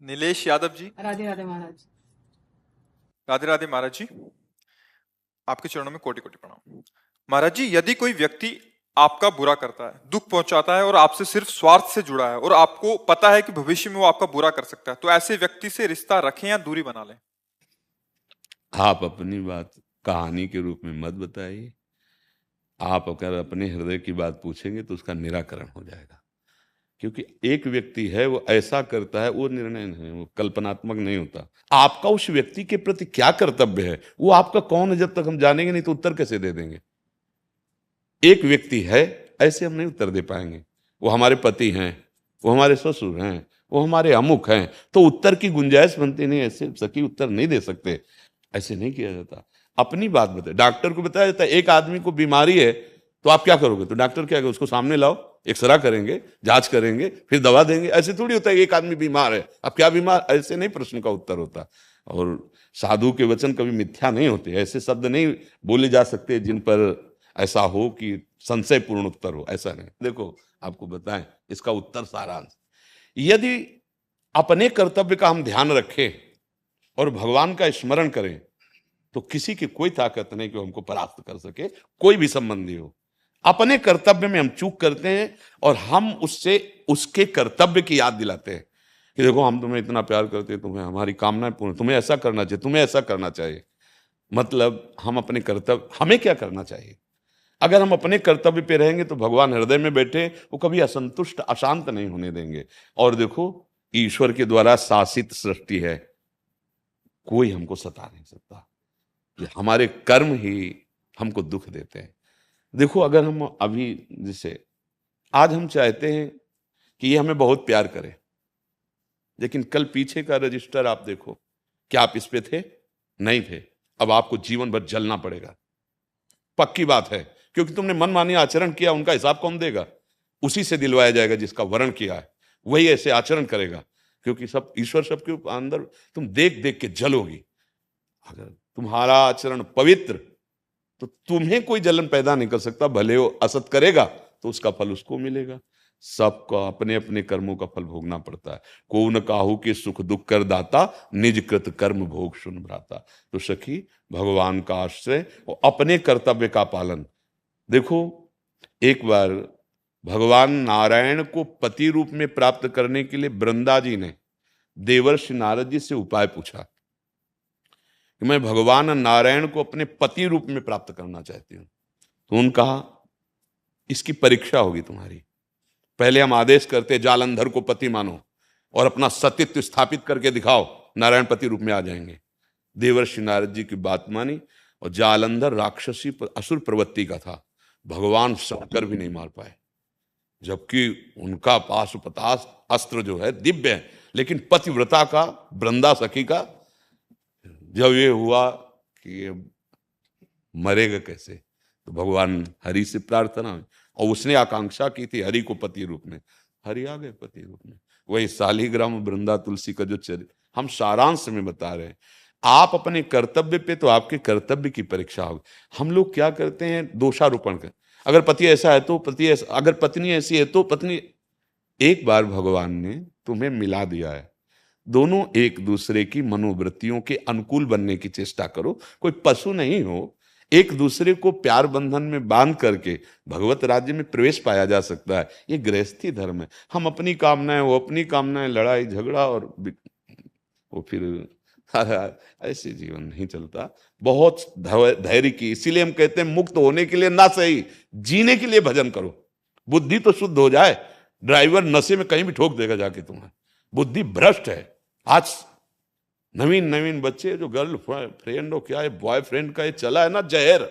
नीलेश यादव जी। राधे राधे महाराज। राधे राधे महाराज जी। आपके चरणों में कोटि कोटि प्रणाम। महाराज जी, यदि कोई व्यक्ति आपका बुरा करता है, दुख पहुंचाता है और आपसे सिर्फ स्वार्थ से जुड़ा है और आपको पता है कि भविष्य में वो आपका बुरा कर सकता है, तो ऐसे व्यक्ति से रिश्ता रखें या दूरी बना लें? आप अपनी बात कहानी के रूप में मत बताइए। आप अगर अपने हृदय की बात पूछेंगे तो उसका निराकरण हो जाएगा। क्योंकि एक व्यक्ति है, वो ऐसा करता है, वो निर्णय नहीं, वो कल्पनात्मक नहीं होता। आपका उस व्यक्ति के प्रति क्या कर्तव्य है, वो आपका कौन है, जब तक हम जानेंगे नहीं तो उत्तर कैसे दे देंगे। एक व्यक्ति है, ऐसे हम नहीं उत्तर दे पाएंगे। वो हमारे पति हैं, वो हमारे ससुर हैं, वो हमारे अमुक हैं, तो उत्तर की गुंजाइश बनती नहीं। ऐसे सही उत्तर नहीं दे सकते, ऐसे नहीं किया जाता। अपनी बात बताए, डॉक्टर को बताया जाता है एक आदमी को बीमारी है तो आप क्या करोगे, तो डॉक्टर क्या करेगा, उसको सामने लाओ, एक्सरा करेंगे, जांच करेंगे, फिर दवा देंगे। ऐसे थोड़ी होता है एक आदमी बीमार है, अब क्या बीमार, ऐसे नहीं प्रश्न का उत्तर होता। और साधु के वचन कभी मिथ्या नहीं होते, ऐसे शब्द नहीं बोले जा सकते जिन पर ऐसा हो कि संशयपूर्ण उत्तर हो, ऐसा नहीं। देखो आपको बताएं इसका उत्तर सारांश, यदि अपने कर्तव्य का हम ध्यान रखें और भगवान का स्मरण करें तो किसी की कोई ताकत नहीं कि हमको परास्त कर सके, कोई भी संबंधी हो। अपने कर्तव्य में हम चूक करते हैं और हम उससे उसके कर्तव्य की याद दिलाते हैं कि देखो हम तुम्हें इतना प्यार करते हैं, तुम्हें हमारी कामनाएं पूर्ण, तुम्हें ऐसा करना चाहिए, तुम्हें ऐसा करना चाहिए। मतलब हम अपने कर्तव्य, हमें क्या करना चाहिए। अगर हम अपने कर्तव्य पे रहेंगे तो भगवान हृदय में बैठे, वो कभी असंतुष्ट अशांत नहीं होने देंगे। और देखो ईश्वर के द्वारा शासित सृष्टि है, कोई हमको सता नहीं सकता। ये हमारे कर्म ही हमको दुख देते हैं। देखो अगर हम अभी, जैसे आज हम चाहते हैं कि ये हमें बहुत प्यार करे, लेकिन कल पीछे का रजिस्टर आप देखो, क्या आप इस पे थे, नहीं थे, अब आपको जीवन भर जलना पड़ेगा, पक्की बात है। क्योंकि तुमने मनमानी आचरण किया, उनका हिसाब कौन देगा, उसी से दिलवाया जाएगा जिसका वर्ण किया है, वही ऐसे आचरण करेगा। क्योंकि सब ईश्वर सबके अंदर, तुम देख देख के जलोगी। अगर तुम्हारा आचरण पवित्र, तो तुम्हें कोई जलन पैदा नहीं कर सकता। भले वो असत करेगा तो उसका फल उसको मिलेगा। सबका अपने अपने कर्मों का फल भोगना पड़ता है। को न काहू के सुख दुख कर दाता, निज कृत कर्म भोग सुन भ्राता। तो सखी, भगवान का आश्रय और अपने कर्तव्य का पालन। देखो एक बार भगवान नारायण को पति रूप में प्राप्त करने के लिए वृंदा जी ने देवर्षि नारद जी से उपाय पूछा कि मैं भगवान नारायण को अपने पति रूप में प्राप्त करना चाहती हूं। तो उन्होंने कहा इसकी परीक्षा होगी तुम्हारी। पहले हम आदेश करते जालंधर को पति मानो और अपना सतीत्व स्थापित करके दिखाओ, नारायण पति रूप में आ जाएंगे। देवर्षि नारद जी की बात मानी और जालंधर राक्षसी असुर प्रवृत्ति का था, भगवान शंकर भी नहीं मार पाए। जबकि उनका पाशुपतास्त्र अस्त्र जो है दिव्य है, लेकिन पतिव्रता का, वृंदा सखी का जब ये हुआ कि ये मरेगा कैसे, तो भगवान हरि से प्रार्थना हुई और उसने आकांक्षा की थी हरि को पति रूप में, हरि आ गए पति रूप में। वही शालिग्राम वृंदा तुलसी का जो चरित्र हम सारांश में बता रहे हैं। आप अपने कर्तव्य पे, तो आपके कर्तव्य की परीक्षा होगी। हम लोग क्या करते हैं, दोषारोपण कर, अगर पति ऐसा है तो पति ऐसा, अगर पत्नी ऐसी है तो पत्नी। एक बार भगवान ने तुम्हें मिला दिया है, दोनों एक दूसरे की मनोवृत्तियों के अनुकूल बनने की चेष्टा करो। कोई पशु नहीं हो, एक दूसरे को प्यार बंधन में बांध करके भगवत राज्य में प्रवेश पाया जा सकता है। ये गृहस्थी धर्म है। हम अपनी कामनाएं, वो अपनी कामनाएं, लड़ाई झगड़ा और वो फिर ऐसे जीवन नहीं चलता। बहुत धैर्य की, इसीलिए हम कहते हैं मुक्त होने के लिए ना सही, जीने के लिए भजन करो, बुद्धि तो शुद्ध हो जाए। ड्राइवर नशे में कहीं भी ठोक देगा जाके, तुम्हें बुद्धि भ्रष्ट है। आज नवीन नवीन बच्चे जो गर्ल फ्रेंड हो, क्या है बॉयफ्रेंड का ये चला है ना जहर,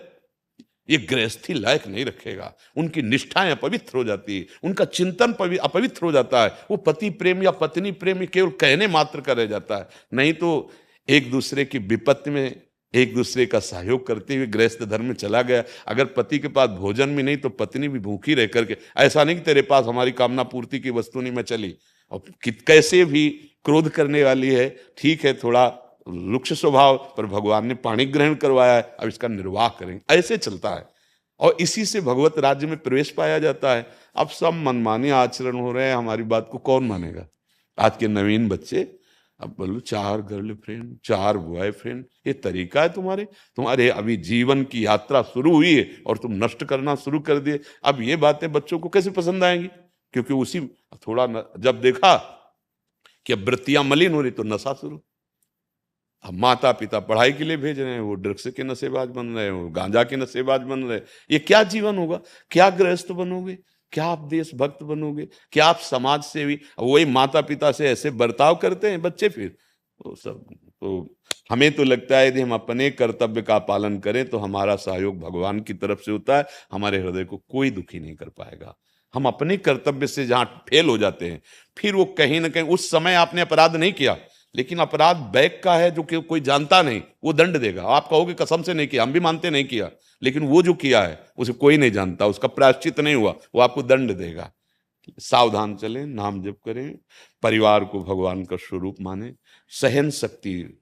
ये गृहस्थी लायक नहीं रखेगा। उनकी निष्ठाएं अपवित्र हो जाती है, उनका चिंतन अपवित्र हो जाता है। वो पति प्रेम या पत्नी प्रेम केवल कहने मात्र का रह जाता है। नहीं तो एक दूसरे की विपत्ति में एक दूसरे का सहयोग करते हुए गृहस्थ धर्म में चला गया। अगर पति के पास भोजन भी नहीं तो पत्नी भी भूखी रह करके, ऐसा नहीं कि तेरे पास हमारी कामना पूर्ति की वस्तु नहीं, मैं चली। और कैसे भी क्रोध करने वाली है, ठीक है थोड़ा रुक्ष स्वभाव, पर भगवान ने पाणी ग्रहण करवाया है, अब इसका निर्वाह करेंगे, ऐसे चलता है। और इसी से भगवत राज्य में प्रवेश पाया जाता है। अब सब मनमानी आचरण हो रहे हैं, हमारी बात को कौन मानेगा। आज के नवीन बच्चे अब बोलो 4 गर्लफ्रेंड, 4 बॉयफ्रेंड, ये तरीका है तुम्हारे अभी जीवन की यात्रा शुरू हुई है और तुम नष्ट करना शुरू कर दिए। अब ये बातें बच्चों को कैसे पसंद आएंगी? क्योंकि उसी जब देखा कि अब वृत्तियां मलिन हो रही तो नशा शुरू। अब माता पिता पढ़ाई के लिए भेज रहे हैं, वो ड्रग्स के नशेबाज बन रहे हैं, वो गांजा के नशेबाज बन रहे हैं। ये क्या जीवन होगा? क्या गृहस्थ बनोगे? क्या आप देशभक्त बनोगे? क्या आप समाज सेवी? वही माता पिता से ऐसे बर्ताव करते हैं बच्चे, फिर तो सब। तो हमें तो लगता है यदि हम अपने कर्तव्य का पालन करें तो हमारा सहयोग भगवान की तरफ से होता है, हमारे हृदय को कोई दुखी नहीं कर पाएगा। हम अपने कर्तव्य से जहां फेल हो जाते हैं, फिर वो कहीं ना कहीं, उस समय आपने अपराध नहीं किया, लेकिन अपराध बैक का है जो कि कोई जानता नहीं, वो दंड देगा। आप कहोगे कसम से नहीं किया, हम भी मानते नहीं किया, लेकिन वो जो किया है उसे कोई नहीं जानता, उसका प्रायश्चित नहीं हुआ, वो आपको दंड देगा। सावधान चलें, नाम जप करें, परिवार को भगवान का स्वरूप माने। सहन शक्ति,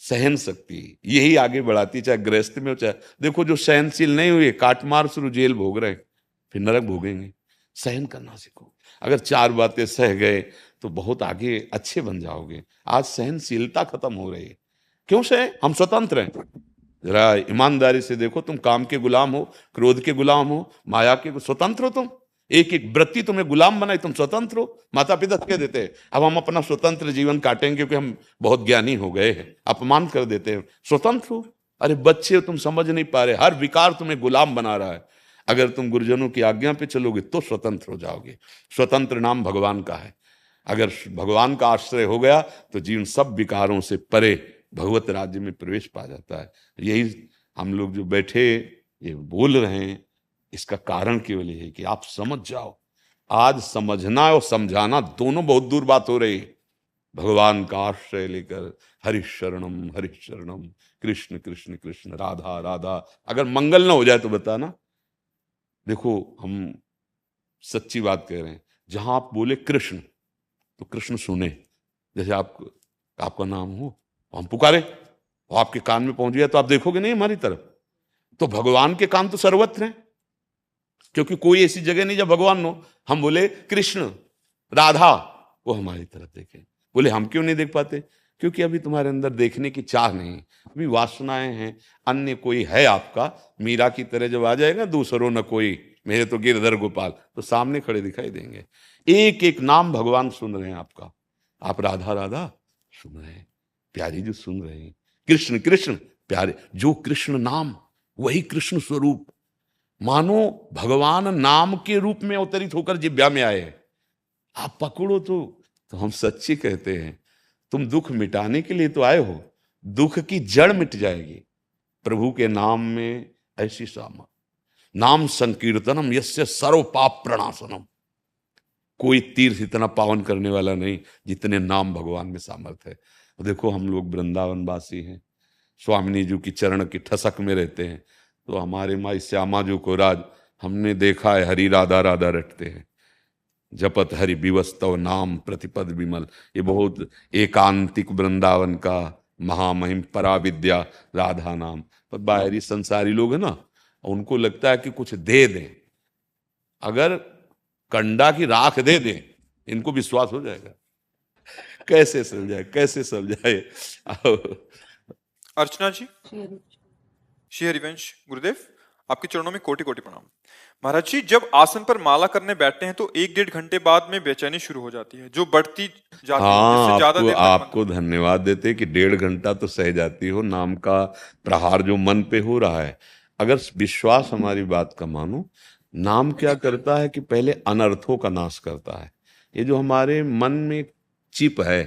सहन शक्ति यही आगे बढ़ाती, चाहे गृहस्थ में हो चाहे। देखो जो सहनशील नहीं हुए, काट मार शुरू जेल भोग रहे, फिर नरक भोगेंगे। सहन करना सीखो। अगर 4 बातें सह गए तो बहुत आगे अच्छे बन जाओगे। आज सहनशीलता खत्म हो रही है। क्यों सहे? हम स्वतंत्र हैं। जरा ईमानदारी से देखो, तुम काम के गुलाम हो, क्रोध के गुलाम हो, माया के, स्वतंत्र हो तुम। एक एक वृत्ति तुम्हें गुलाम बनाई, तुम स्वतंत्र हो। माता पिता कह देते हैं अब हम अपना स्वतंत्र जीवन काटेंगे क्योंकि हम बहुत ज्ञानी हो गए हैं, अपमान कर देते हैं। स्वतंत्र हो। अरे बच्चे हो, तुम समझ नहीं पा रहे, हर विकार तुम्हें गुलाम बना रहा है। अगर तुम गुरुजनों की आज्ञा पे चलोगे तो स्वतंत्र हो जाओगे। स्वतंत्र नाम भगवान का है। अगर भगवान का आश्रय हो गया तो जीवन सब विकारों से परे भगवत राज्य में प्रवेश पा जाता है। यही हम लोग जो बैठे ये बोल रहे हैं, इसका कारण केवल ये है कि आप समझ जाओ। आज समझना और समझाना दोनों बहुत दूर बात हो रही है। भगवान का आश्रय लेकर हरिशरणम हरिशरणम, कृष्ण कृष्ण कृष्ण, राधा राधा। अगर मंगल ना हो जाए तो बताना। देखो हम सच्ची बात कह रहे हैं, जहां आप बोले कृष्ण तो कृष्ण सुने। जैसे आपका नाम हो, हम पुकारे, वो आपके कान में पहुंच गया तो आप देखोगे नहीं हमारी तरफ। तो भगवान के कान तो सर्वत्र हैं, क्योंकि कोई ऐसी जगह नहीं जब भगवान हो। हम बोले कृष्ण राधा, वो हमारी तरफ देखे। बोले हम क्यों नहीं देख पाते? क्योंकि अभी तुम्हारे अंदर देखने की चाह नहीं, अभी वासनाएं हैं। अन्य कोई है आपका, मीरा की तरह जब आ जाएगा, दूसरों न कोई मेरे तो गिरधर गोपाल, तो सामने खड़े दिखाई देंगे। एक एक नाम भगवान सुन रहे हैं आपका। आप राधा राधा सुन रहे हैं, प्यारी जो सुन रहे हैं, कृष्ण कृष्ण प्यारे, जो कृष्ण नाम वही कृष्ण स्वरूप। मानो भगवान नाम के रूप में अवतरित होकर जिब्या में आए। आप पकड़ो तो हम सच्ची कहते हैं, तुम दुख मिटाने के लिए तो आए हो, दुख की जड़ मिट जाएगी प्रभु के नाम में। ऐसी सामर्थ, नाम संकीर्तनम यस्य सर्व पाप प्रणाशनम। कोई तीर्थ इतना पावन करने वाला नहीं जितने नाम भगवान में सामर्थ है। देखो हम लोग वृंदावन वासी हैं, स्वामिनी जी की चरण की ठसक में रहते हैं, तो हमारे माई श्यामा जी को राज हमने देखा है, हरि राधा राधा रटते हैं। जपत हरि विवस्तव नाम प्रतिपद विमल। ये बहुत एकांतिक वृंदावन का महामहिम पराविद्या राधा नाम। पर बाहरी संसारी लोग है ना, उनको लगता है कि कुछ दे दें, अगर कंडा की राख दे दें इनको विश्वास हो जाएगा। कैसे समझाए, कैसे समझाए। अर्चना जी, श्री हरिवंश गुरुदेव, आपके चरणों में कोटि कोटि प्रणाम। महाराज जी, जब आसन पर माला करने बैठते हैं तो 1-1.5 घंटे बाद में बेचैनी शुरू हो जाती है, जो बढ़ती जाती है, जिससे ज्यादा देर तक आपको धन्यवाद देते कि 1.5 घंटा तो सह जाती हो। नाम का प्रहार जो मन पे हो रहा है, अगर विश्वास हमारी बात का मानो, नाम क्या करता है कि पहले अनर्थों का नाश करता है। ये जो हमारे मन में चिप है,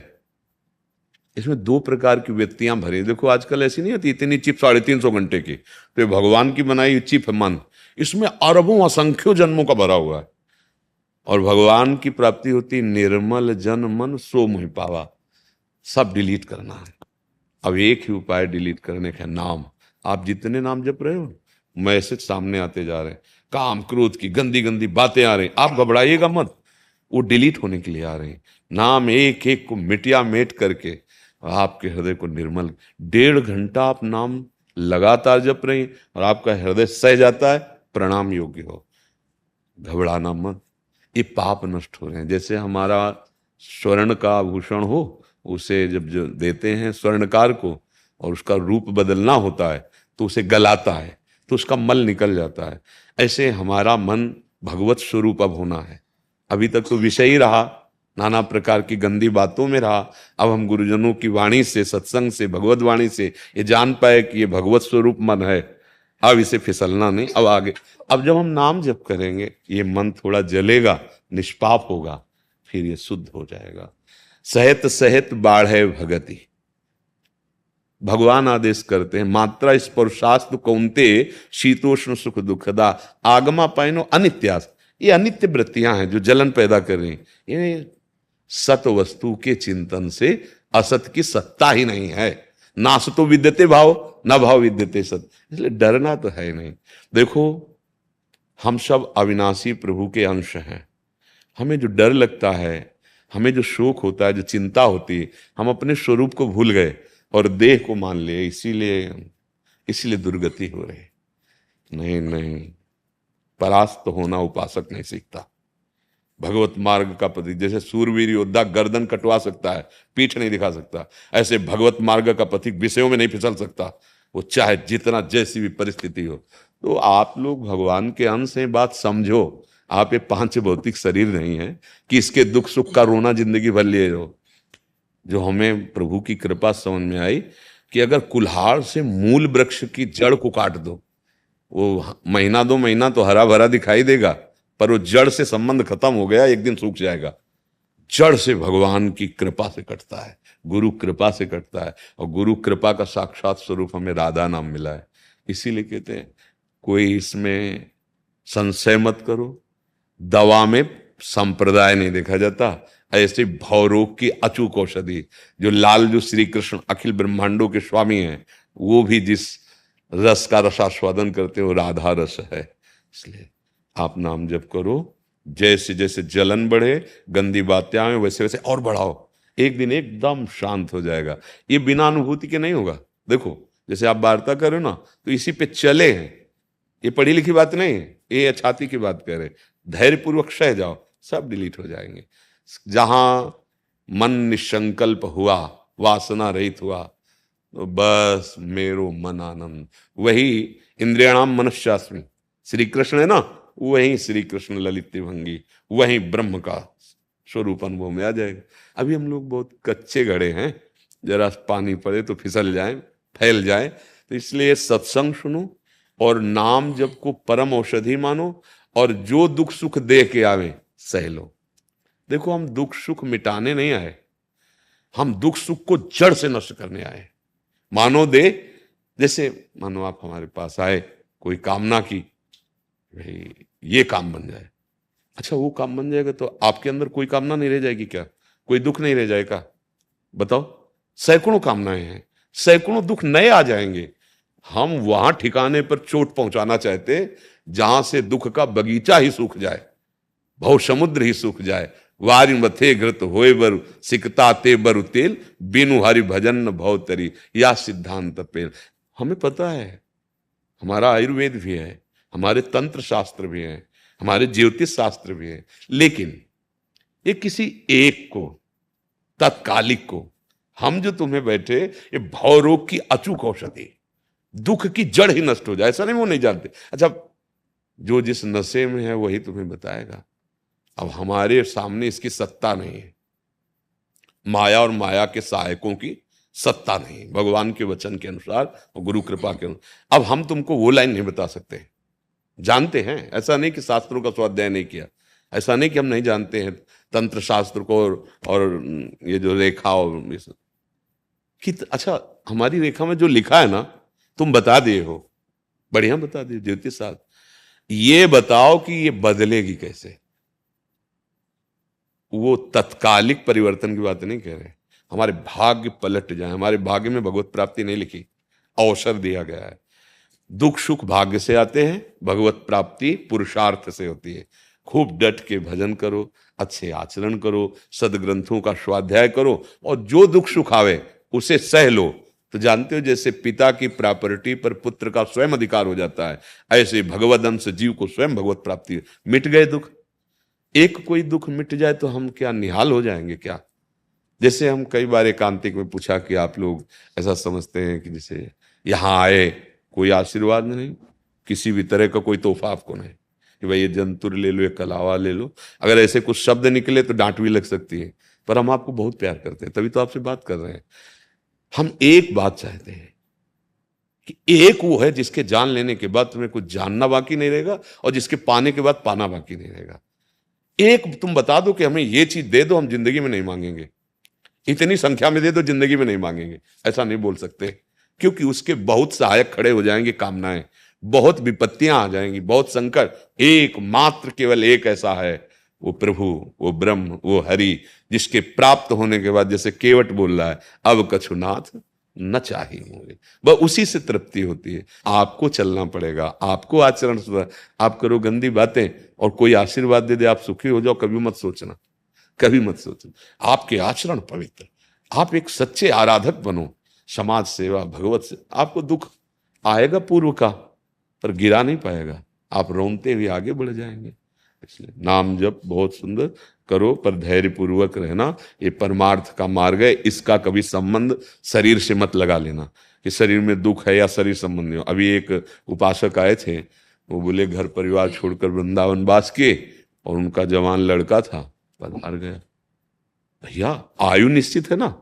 इसमें 2 प्रकार की व्यक्तियां भरी। देखो आजकल ऐसी नहीं होती इतनी चिप 350 घंटे की, तो ये भगवान की बनाई हुई चिप है मन, इसमें अरबों असंख्यों जन्मों का भरा हुआ है। और भगवान की प्राप्ति होती निर्मल जन मन सो मोहि पावा। सब डिलीट करना है। अब एक ही उपाय डिलीट करने का, नाम। आप जितने नाम जप रहे हो, मैसेज सामने आते जा रहे हैं, काम क्रोध की गंदी गंदी बातें आ रही, आप घबराइएगा मत, वो डिलीट होने के लिए आ रहे हैं। नाम एक एक को मिटिया मेट करके आपके हृदय को निर्मल। 1.5 घंटा आप नाम लगातार जप रहे हैं और आपका हृदय सह जाता है, प्रणाम योग्य हो। घबराना मत, ये पाप नष्ट हो रहे हैं। जैसे हमारा स्वर्ण का आभूषण हो उसे जब जो देते हैं स्वर्णकार को और उसका रूप बदलना होता है तो उसे गलाता है, तो उसका मल निकल जाता है। ऐसे हमारा मन भगवत स्वरूप अब होना है। अभी तक तो विषय ही रहा, नाना प्रकार की गंदी बातों में रहा। अब हम गुरुजनों की वाणी से, सत्संग से, भगवत वाणी से ये जान पाए कि ये भगवत स्वरूप मन है। अब इसे फिसलना नहीं, अब आगे। अब जब हम नाम जप करेंगे ये मन थोड़ा जलेगा, निष्पाप होगा, फिर ये शुद्ध हो जाएगा। सहत सहत बाढ़े भगति, भगवान आदेश करते हैं, मात्रा स्पर्शास्तु कौन्ते शीतोष्ण सुख दुखदा आगमा पाइनो अनित्यास। ये अनित्य वृत्तियां हैं जो जलन पैदा कर रही हैं। ये सत वस्तु के चिंतन से असत की सत्ता ही नहीं है। नास तो विद्यते भाव, न भाव विद्यते सत। इसलिए डरना तो है नहीं। देखो, हम सब अविनाशी प्रभु के अंश हैं। हमें जो डर लगता है, हमें जो शोक होता है, जो चिंता होती है, हम अपने स्वरूप को भूल गए और देह को मान लिए, इसीलिए दुर्गति हो रही। नहीं नहीं, परास्त होना उपासक नहीं सीखता। भगवत मार्ग का पति, जैसे सूरवीर योद्धा गर्दन कटवा सकता है, पीठ नहीं दिखा सकता, ऐसे भगवत मार्ग का पथिक विषयों में नहीं फिसल सकता, वो चाहे जितना जैसी भी परिस्थिति हो। तो आप लोग भगवान के अंश हैं, बात समझो। आप ये पांच भौतिक शरीर नहीं है कि इसके दुख सुख का रोना जिंदगी भर लिए रहो। जो हमें प्रभु की कृपा समझ में आई कि अगर कुल्हाड़ से मूल वृक्ष की जड़ को काट दो, वो महीना 2 महीना तो हरा भरा दिखाई देगा, पर वो जड़ से संबंध खत्म हो गया, एक दिन सूख जाएगा। जड़ से भगवान की कृपा से कटता है, गुरु कृपा से कटता है। और गुरु कृपा का साक्षात स्वरूप हमें राधा नाम मिला है। इसीलिए कहते हैं कोई इसमें संशय मत करो। दवा में संप्रदाय नहीं देखा जाता। ऐसे भवरोग की अचूक औषधि, जो लालजू श्री कृष्ण अखिल ब्रह्मांडों के स्वामी हैं, वो भी जिस रस का रसास्वादन करते हो राधा रस है। इसलिए आप नाम जप करो, जैसे जैसे जलन बढ़े, गंदी बातें आए, वैसे वैसे और बढ़ाओ। एक दिन एकदम शांत हो जाएगा। ये बिना अनुभूति के नहीं होगा। देखो, जैसे आप वार्ता कर रहे हो ना, तो इसी पे चले हैं। ये पढ़ी लिखी बात नहीं है, ये छाती की बात कर रहे। धैर्यपूर्वक सह जाओ, सब डिलीट हो जाएंगे। जहां मन निसंकल्प हुआ, वासना रहित हुआ, तो बस मेरो मन आनंद। वही इंद्रियाणाम मनश्चास्मि, श्री कृष्ण है ना, वही श्री कृष्ण ललित भंगी, वही ब्रह्म का स्वरूप अनुभव में आ जाएगा। अभी हम लोग बहुत कच्चे घड़े हैं, जरा पानी पड़े तो फिसल जाए, फैल जाए। तो इसलिए सत्संग सुनो और नाम जप को परम औषधि मानो, और जो दुख सुख दे के आवे सह लो। देखो, हम दुख सुख मिटाने नहीं आए, हम दुख सुख को जड़ से नष्ट करने आए। मानो दे, जैसे मानो आप हमारे पास आए, कोई कामना की, भाई ये काम बन जाए। अच्छा, वो काम बन जाएगा तो आपके अंदर कोई कामना नहीं रह जाएगी क्या? कोई दुख नहीं रह जाएगा? बताओ, सैकड़ों कामनाएं हैं, सैकड़ों दुख नए आ जाएंगे। हम वहां ठिकाने पर चोट पहुंचाना चाहते जहां से दुख का बगीचा ही सूख जाए, भव समुद्र ही सूख जाए। वारि मथे घृत होए बरु, सिकता ते बरु तेल, बिनु हरि भजन न भव तरी, या सिद्धांत पेल। हमें पता है, हमारा आयुर्वेद भी है, हमारे तंत्र शास्त्र भी हैं, हमारे ज्योतिष शास्त्र भी है, लेकिन ये किसी एक को, तत्कालिक को, हम जो तुम्हें बैठे, ये भवरोग की अचूक औषधि, दुख की जड़ ही नष्ट हो जाए, ऐसा नहीं वो नहीं जानते। अच्छा, जो जिस नशे में है वही तुम्हें बताएगा। अब हमारे सामने इसकी सत्ता नहीं है, माया और माया के सहायकों की सत्ता नहीं, भगवान के वचन के अनुसार और गुरु कृपा के अनुसार। अब हम तुमको वो लाइन नहीं बता सकते, जानते हैं, ऐसा नहीं कि शास्त्रों का स्वाध्याय नहीं किया, ऐसा नहीं कि हम नहीं जानते हैं तंत्र शास्त्र को और ये जो रेखा और ये सब कि अच्छा, हमारी रेखा में जो लिखा है ना, तुम बता दिए हो, बढ़िया बता दिए ज्योतिष शास्त्र। ये बताओ कि ये बदलेगी कैसे। वो तत्कालिक परिवर्तन की बात नहीं कह रहे, हमारे भाग्य पलट जाए। हमारे भाग्य में भगवत प्राप्ति नहीं लिखी, अवसर दिया गया है। दुख सुख भाग्य से आते हैं, भगवत प्राप्ति पुरुषार्थ से होती है। खूब डट के भजन करो, अच्छे आचरण करो, सदग्रंथों का स्वाध्याय करो, और जो दुख सुख आवे उसे सह लो। तो जानते हो, जैसे पिता की प्रॉपर्टी पर पुत्र का स्वयं अधिकार हो जाता है, ऐसे भगवद अंश जीव को स्वयं भगवत प्राप्ति। मिट गए दुख, एक कोई दुख मिट जाए तो हम क्या निहाल हो जाएंगे क्या? जैसे हम कई बार एकांतिक में पूछा कि आप लोग ऐसा समझते हैं कि जैसे यहाँ आए कोई आशीर्वाद नहीं, किसी भी तरह का कोई तोहफा आपको नहीं कि भाई ये जंतुर ले लो, ये कलावा ले लो। अगर ऐसे कुछ शब्द निकले तो डांट भी लग सकती है, पर हम आपको बहुत प्यार करते हैं, तभी तो आपसे बात कर रहे हैं। हम एक बात चाहते हैं कि एक वो है जिसके जान लेने के बाद तुम्हें कुछ जानना बाकी नहीं रहेगा और जिसके पाने के बाद पाना बाकी नहीं रहेगा। एक तुम बता दो कि हमें ये चीज दे दो, हम जिंदगी में नहीं मांगेंगे, इतनी संख्या में दे दो, जिंदगी में नहीं मांगेंगे, ऐसा नहीं बोल सकते, क्योंकि उसके बहुत सहायक खड़े हो जाएंगे कामनाएं, बहुत विपत्तियां आ जाएंगी, बहुत संकट। एक मात्र केवल एक ऐसा है, वो प्रभु, वो ब्रह्म, वो हरि, जिसके प्राप्त होने के बाद जैसे केवट बोल रहा है, अब कछुनाथ न चाहिए मुझे, वह उसी से तृप्ति होती है। आपको चलना पड़ेगा, आपको आचरण सुधार। आप करो गंदी बातें और कोई आशीर्वाद दे दे आप सुखी हो जाओ, कभी मत सोचना, कभी मत सोचो। आपके आचरण पवित्र, आप एक सच्चे आराधक बनो, समाज सेवा, भगवत से आपको दुख आएगा पूर्व का, पर गिरा नहीं पाएगा, आप रोनते हुए आगे बढ़ जाएंगे। इसलिए नाम जप बहुत सुंदर करो, पर धैर्य पूर्वक रहना। ये परमार्थ का मार्ग है, इसका कभी संबंध शरीर से मत लगा लेना कि शरीर में दुख है या शरीर संबंधी हो। अभी एक उपासक आए थे, वो बोले घर परिवार छोड़कर वृंदावन वास किए और उनका जवान लड़का था, पधार गया। भैया आयु निश्चित है ना,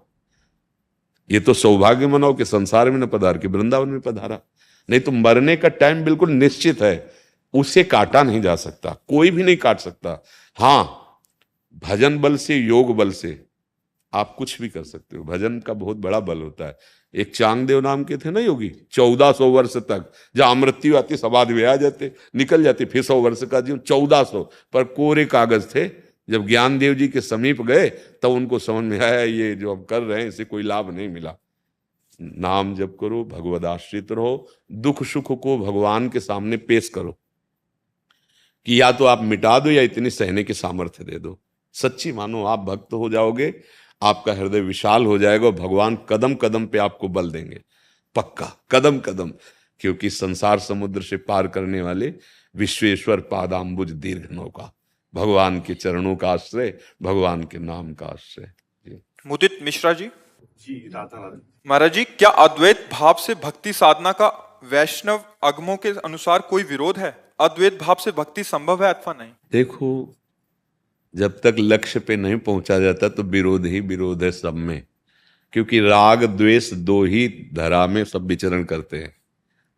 ये तो सौभाग्य मनाओ कि संसार में न पधार के वृंदावन में पधारा, नहीं तो मरने का टाइम बिल्कुल निश्चित है, उसे काटा नहीं जा सकता, कोई भी नहीं काट सकता। हाँ, भजन बल से, योग बल से आप कुछ भी कर सकते हो, भजन का बहुत बड़ा बल होता है। एक चांगदेव नाम के थे ना योगी, 1400 वर्ष तक, जहां मृत्यु आती समाधि में आ जाते, निकल जाते, फिर 100 वर्ष का जीवन, 1400 पर कोरे कागज थे। जब ज्ञानदेव जी के समीप गए तब उनको समझ में आया ये जो हम कर रहे हैं इससे कोई लाभ नहीं मिला। नाम जप करो, भगवद आश्रित रहो, दुख सुख को भगवान के सामने पेश करो कि या तो आप मिटा दो या इतनी सहने की सामर्थ्य दे दो। सच्ची मानो आप भक्त हो जाओगे, आपका हृदय विशाल हो जाएगा, भगवान कदम कदम पे आपको बल देंगे, पक्का कदम कदम, क्योंकि संसार समुद्र से पार करने वाले विश्वेश्वर पादाम्बुज दीर्घ नौका, भगवान के चरणों का आश्रय, भगवान के नाम का आश्रय। मुदित मिश्रा जी। जी, राधा राधा। महाराज जी, क्या अद्वैत भाव से भक्ति साधना का वैष्णव अगमों के अनुसार कोई विरोध है? अद्वैत भाव से भक्ति संभव है अथवा नहीं? देखो, जब तक लक्ष्य पे नहीं पहुंचा जाता तो विरोध ही विरोध है सब में, क्योंकि राग द्वेष दो ही धरा में सब विचरण करते हैं।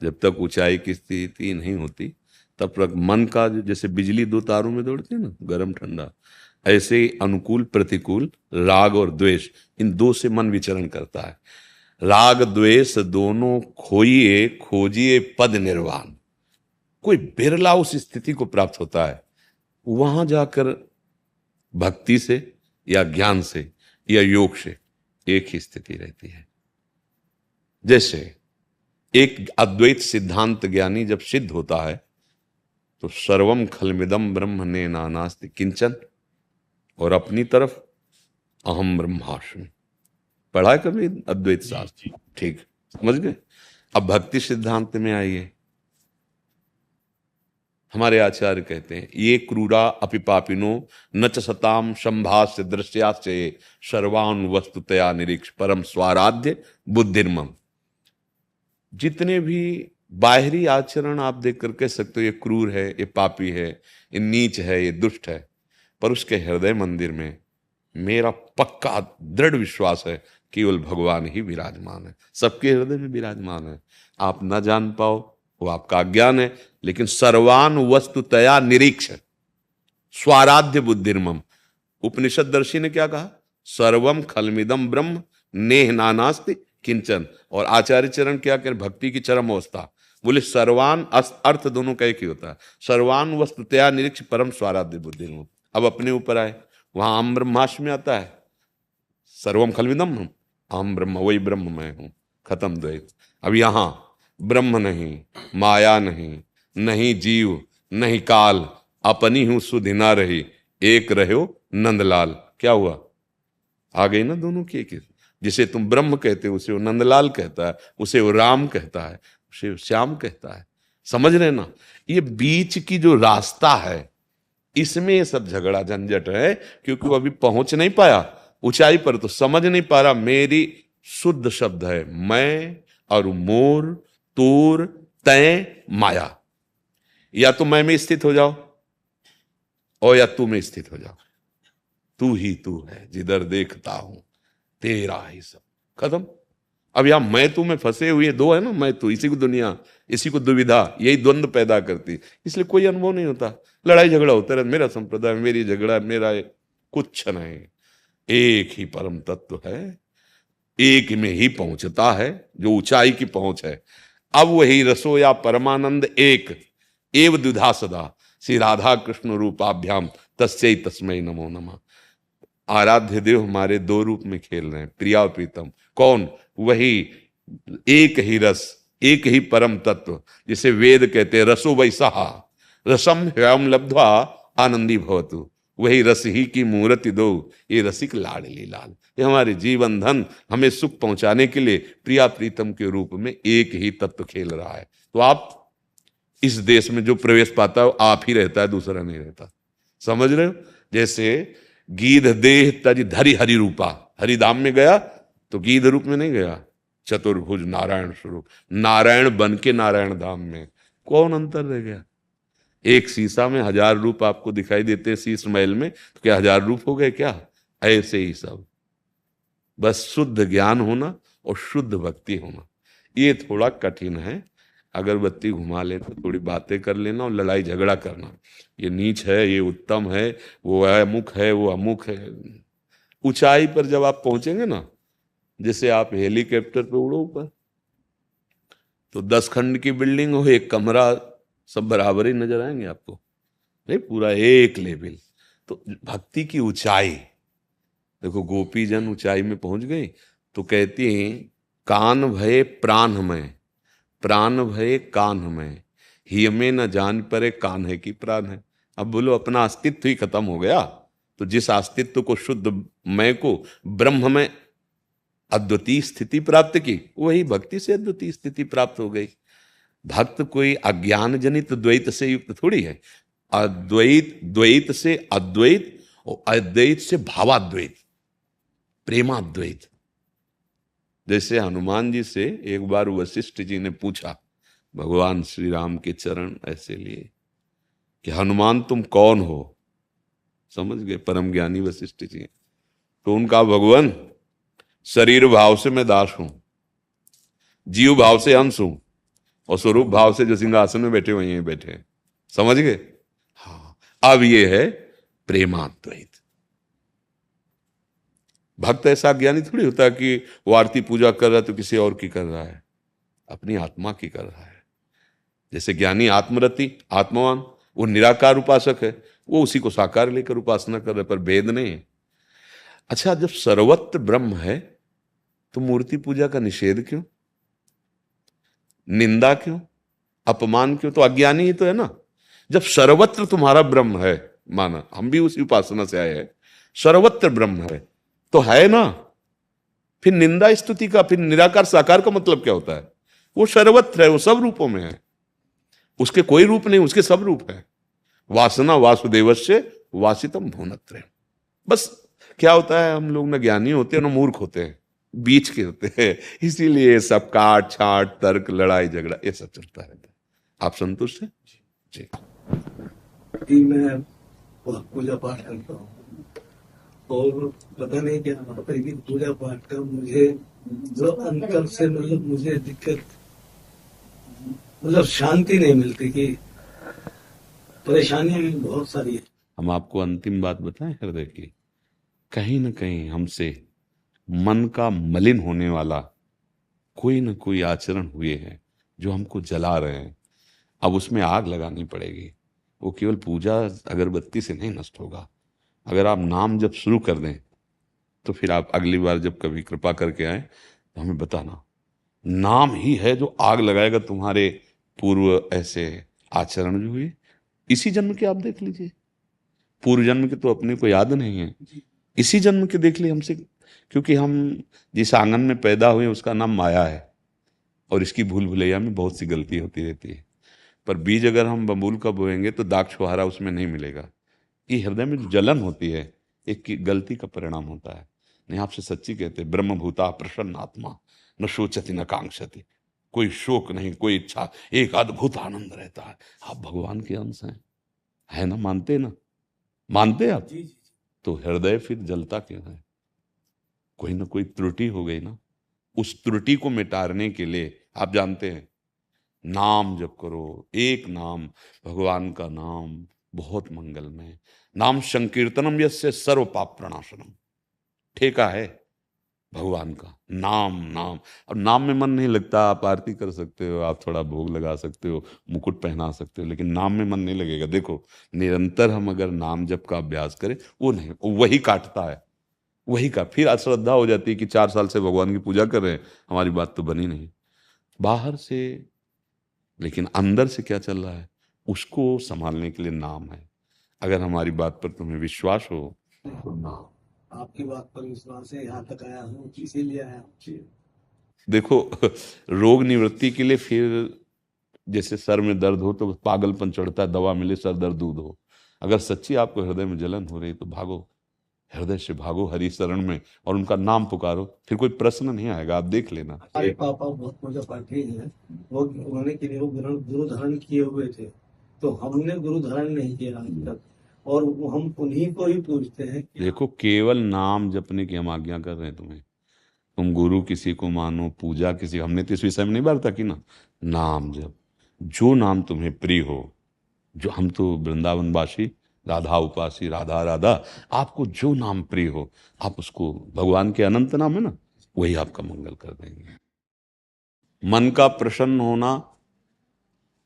जब तक ऊंचाई की स्थिति नहीं होती तब तक मन का, जैसे बिजली दो तारों में दौड़ती है ना, गर्म ठंडा, ऐसे ही अनुकूल प्रतिकूल, राग और द्वेष, इन दो से मन विचरण करता है। राग द्वेष दोनों खोइए खोजिए पद निर्वाण, कोई बिरला उस स्थिति को प्राप्त होता है, वहां जाकर भक्ति से या ज्ञान से या योग से एक ही स्थिति रहती है। जैसे एक अद्वैत सिद्धांत ज्ञानी जब सिद्ध होता है तो सर्वम खलमिदम ब्रह्म ने नानास्ति किंचन, और अपनी तरफ अहम ब्रह्मास्मि। पढ़ा है कभी अद्वैत शास्त्र? ठीक, समझ गए। अब भक्ति सिद्धांत में आइए, हमारे आचार्य कहते हैं ये क्रूरा अपिपापिनो न च सताम संभाष्य दृश्याश्चये सर्वान वस्तुतया निरीक्ष परम स्वाराध्य बुद्धिर्मम। जितने भी बाहरी आचरण आप देख कर कह सकते हो ये क्रूर है, ये पापी है, ये नीच है, ये दुष्ट है, पर उसके हृदय मंदिर में मेरा पक्का दृढ़ विश्वास है केवल भगवान ही विराजमान है, सबके हृदय में विराजमान है। आप न जान पाओ वो आपका अज्ञान है, लेकिन सर्वान वस्तुतया निरीक्ष स्वाराध्य बुद्धिर्मम। उपनिषदर्शी ने क्या कहा? सर्वम खलमिदम ब्रह्म नेह नानास्ति किंचन। और आचार्य चरण क्या करें? भक्ति की चरम अवस्था बोले सर्वान, अर्थ दोनों का एक ही होता है, सर्वान वस्तुतया निरीक्ष परम स्वाराध्य बुद्धिर्मम। अब अपने ऊपर आए, वहां अहम ब्रह्मास्मि में आता है, सर्वम खलमिदम अहम ब्रह्म, वही ब्रह्म मैं हूं, खत्म द्वैत। अब यहां ब्रह्म नहीं, माया नहीं, नहीं जीव नहीं काल, अपनी हूं सुधि ना रही, एक रहो नंदलाल। क्या हुआ? आ गई ना दोनों की एक। जिसे तुम ब्रह्म कहते हो उसे वो नंदलाल कहता है, उसे वो राम कहता है, उसे वो श्याम कहता है। समझ रहे ना? ये बीच की जो रास्ता है इसमें ये सब झगड़ा झंझट है, क्योंकि वो अभी पहुंच नहीं पाया। ऊंचाई पर तो समझ नहीं पा रहा। मेरी शुद्ध शब्द है मैं और मोर तूर तय माया। या तो मैं में स्थित हो जाओ और या तू में स्थित हो जाओ। तू ही तू है जिधर देखता हूं तेरा ही सब। खत्म। अब यहां मैं तू में फंसे हुए दो है ना, मैं तू, इसी को दुनिया, इसी को दुविधा, यही द्वंद्व पैदा करती, इसलिए कोई अनुभव नहीं होता। लड़ाई झगड़ा होता रहता, मेरा संप्रदाय, मेरी झगड़ा, मेरा कुछ नहीं। एक ही परम तत्व है, एक में ही पहुंचता है जो ऊंचाई की पहुंच है। अब वही रसो या परमानंद एक एव द्विधा सदा श्री राधा कृष्ण रूपाभ्याम तस्यै तस्मै नमो नमः। आराध्य देव हमारे दो रूप में खेल रहे हैं, प्रिया और प्रीतम। कौन? वही एक ही रस, एक ही परम तत्व, जिसे वेद कहते हैं रसो वैसा रसम ह्यम लब्ध्वा आनंदी भवतु। वही रस ही की मूर्ति दो, ये रसिक लाडली लाल। ये हमारे जीवन धन, हमें सुख पहुंचाने के लिए प्रिया प्रीतम के रूप में एक ही तत्व खेल रहा है। तो आप इस देश में जो प्रवेश पाता है आप ही रहता है, दूसरा नहीं रहता। समझ रहे हो? जैसे गीध देह तज धरि हरि रूपा, हरिधाम में गया तो गीध रूप में नहीं गया, चतुर्भुज नारायण स्वरूप, नारायण बन के नारायण धाम में। कौन अंतर रह गया? एक शीशा में 1000 रूप आपको दिखाई देते हैं शीश महल में, तो क्या 1000 रूप हो गए क्या? ऐसे ही सब। बस शुद्ध ज्ञान होना और शुद्ध भक्ति होना, ये थोड़ा कठिन है। अगरबत्ती घुमा लेना, थोड़ी बातें कर लेना और लड़ाई झगड़ा करना, ये नीच है, ये उत्तम है, वो अमुक है, वो अमुक है। ऊंचाई पर जब आप पहुंचेंगे ना, जैसे आप हेलीकॉप्टर पे उड़ो ऊपर, तो 10 खंड की बिल्डिंग हो, एक कमरा, सब बराबर ही नजर आएंगे आपको, नहीं पूरा एक लेवल। तो भक्ति की ऊंचाई देखो, गोपी जन ऊंचाई में पहुंच गई तो कहती हैं कान भय प्राण में, प्राण भय कान में, ही में न जान परे कान है कि प्राण है। अब बोलो अपना अस्तित्व ही खत्म हो गया, तो जिस अस्तित्व को शुद्ध मैं को ब्रह्म में अद्वितीय स्थिति प्राप्त की, वही भक्ति से अद्वितीय स्थिति प्राप्त हो गई। भक्त कोई अज्ञान जनित द्वैत से युक्त थोड़ी है। अद्वैत, द्वैत से अद्वैत और अद्वैत से भावाद्वैत, प्रेमाद्वैत। जैसे हनुमान जी से एक बार वशिष्ठ जी ने पूछा, भगवान श्री राम के चरण ऐसे लिए कि हनुमान तुम कौन हो? समझ गए परम ज्ञानी वशिष्ठ जी। तो उनका भगवान शरीर भाव से मैं दास हूं, जीव भाव से अंश हूं, और स्वरूप भाव से जो सिंहासन में बैठे वहीं बैठे हैं। समझ गए? हाँ, अब ये है प्रेमाद्वैत। भक्त ऐसा ज्ञानी थोड़ी होता कि वो आरती पूजा कर रहा है तो किसी और की कर रहा है, अपनी आत्मा की कर रहा है। जैसे ज्ञानी आत्मरति, आत्मवान, वो निराकार उपासक है, वो उसी को साकार लेकर उपासना कर रहे, पर भेद नहीं है। अच्छा, जब सर्वत्र ब्रह्म है तो मूर्ति पूजा का निषेध क्यों, निंदा क्यों, अपमान क्यों? तो अज्ञानी ही तो है ना। जब सर्वत्र तुम्हारा ब्रह्म है, माना हम भी उसी उपासना से आए हैं, सर्वत्र ब्रह्म है तो है ना, फिर निंदा स्तुति का, फिर निराकार साकार का मतलब क्या होता है? वो सर्वत्र है, वो सब रूपों में है, उसके कोई रूप नहीं, उसके सब रूप है। वासना वासुदेवस्य वासितम भुवनत्रयम्। बस क्या होता है, हम लोग ना ज्ञानी होते हैं ना मूर्ख होते हैं, बीच के होते हैं, इसीलिए सब काट छाट तर्क लड़ाई झगड़ा ये सब चलता रहता है। आप संतुष्ट हैं? जी। कि मैं बहुत पूजा पाठ करता हूँ और पता नहीं क्या पहली पूजा पाठ का मुझे जो अंतर से मतलब मुझे दिक्कत, मतलब शांति नहीं मिलती, कि परेशानियां बहुत सारी है। हम आपको अंतिम बात बताएं हृदय की, कहीं ना कहीं हमसे मन का मलिन होने वाला कोई ना कोई आचरण हुए हैं जो हमको जला रहे हैं। अब उसमें आग लगानी पड़ेगी। वो केवल पूजा अगरबत्ती से नहीं नष्ट होगा। अगर आप नाम जब शुरू कर दें तो फिर आप अगली बार जब कभी कृपा करके आए तो हमें बताना। नाम ही है जो आग लगाएगा तुम्हारे पूर्व ऐसे आचरण जो हुए। इसी जन्म के आप देख लीजिए, पूर्व जन्म के तो अपने को याद नहीं है, इसी जन्म के देख लिए हमसे, क्योंकि हम जिस आंगन में पैदा हुए उसका नाम माया है और इसकी भूल भुलैया में बहुत सी गलती होती रहती है। पर बीज अगर हम बबूल का बोएंगे तो दाग छुहारा उसमें नहीं मिलेगा। ये हृदय में जो जलन होती है एक की गलती का परिणाम होता है। नहीं, आपसे सच्ची कहते, ब्रह्मभूता प्रसन्न आत्मा न शोचति न कांक्षति। कोई शोक नहीं, कोई इच्छा, एक अद्भुत आनंद रहता है। आप भगवान के अंश हैं, है ना? मानते ना? मानते आप? जी जी। तो हृदय फिर जलता क्यों है? कोई ना कोई त्रुटि हो गई ना। उस त्रुटि को मिटाने के लिए आप जानते हैं, नाम जप करो। एक नाम, भगवान का नाम बहुत मंगलमय। नाम संकीर्तनम यस्य सर्व पाप प्रणाशनम। ठेका है भगवान का नाम। नाम, अब नाम में मन नहीं लगता, आप आरती कर सकते हो, आप थोड़ा भोग लगा सकते हो, मुकुट पहना सकते हो, लेकिन नाम में मन नहीं लगेगा। देखो, निरंतर हम अगर नाम जप का अभ्यास करें, वो नहीं, वही काटता है, वही का। फिर अश्रद्धा हो जाती है कि 4 साल से भगवान की पूजा कर रहे हैं, हमारी बात तो बनी नहीं बाहर से, लेकिन अंदर से क्या चल रहा है, उसको संभालने के लिए नाम है। अगर हमारी बात पर तुम्हें विश्वास हो तो नाम। आपकी बात पर विश्वास है, यहाँ तक आया हूँ, इसीलिए आया हूँ। देखो, रोग निवृत्ति के लिए फिर जैसे सर में दर्द हो तो पागलपन चढ़ता है, दवा मिले सर दर्द दूध हो। अगर सच्ची आपको हृदय में जलन हो रही तो भागो, हृदय से भागो हरि शरण में और उनका नाम पुकारो, फिर कोई प्रश्न नहीं आएगा। आप देख लेना। हमारे पापा बहुत पूजा पाठी हैं, वो उन्होंने के लिए वो गुरु धारण किए हुए थे, तो हमने गुरु धारण नहीं किया आज तक, और वो हम उन्हीं को ही पूछते हैं। देखो, केवल नाम जपने की हम आज्ञा कर रहे हैं तुम्हें। तुम गुरु किसी को मानो, पूजा किसी, हमने तो इस विषय में नहीं वार्ता की ना। नाम जप, जो नाम तुम्हें प्रिय हो, जो हम तो वृंदावनवासी, राधा उपासी, राधा राधा, आपको जो नाम प्रिय हो आप उसको, भगवान के अनंत नाम है ना, वही आपका मंगल कर देंगे। मन का प्रसन्न होना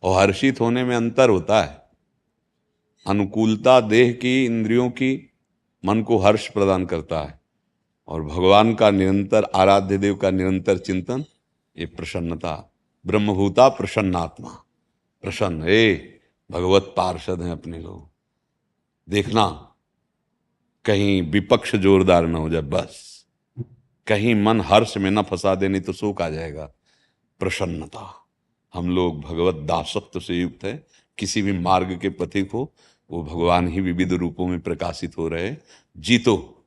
और हर्षित होने में अंतर होता है। अनुकूलता देह की, इंद्रियों की, मन को हर्ष प्रदान करता है, और भगवान का निरंतर, आराध्य देव का निरंतर चिंतन, ये प्रसन्नता। ब्रह्मभूता प्रसन्नात्मा, प्रसन्न। भगवत पार्षद हैं अपने लोग। देखना कहीं विपक्ष जोरदार ना हो जाए, बस कहीं मन हर्ष में ना फंसा दे, नहीं तो शोक आ जाएगा। प्रसन्नता। हम लोग भगवत दासत्व से युक्त है। किसी भी मार्ग के पथिक हो, वो भगवान ही विविध रूपों में प्रकाशित हो रहे। जीतो,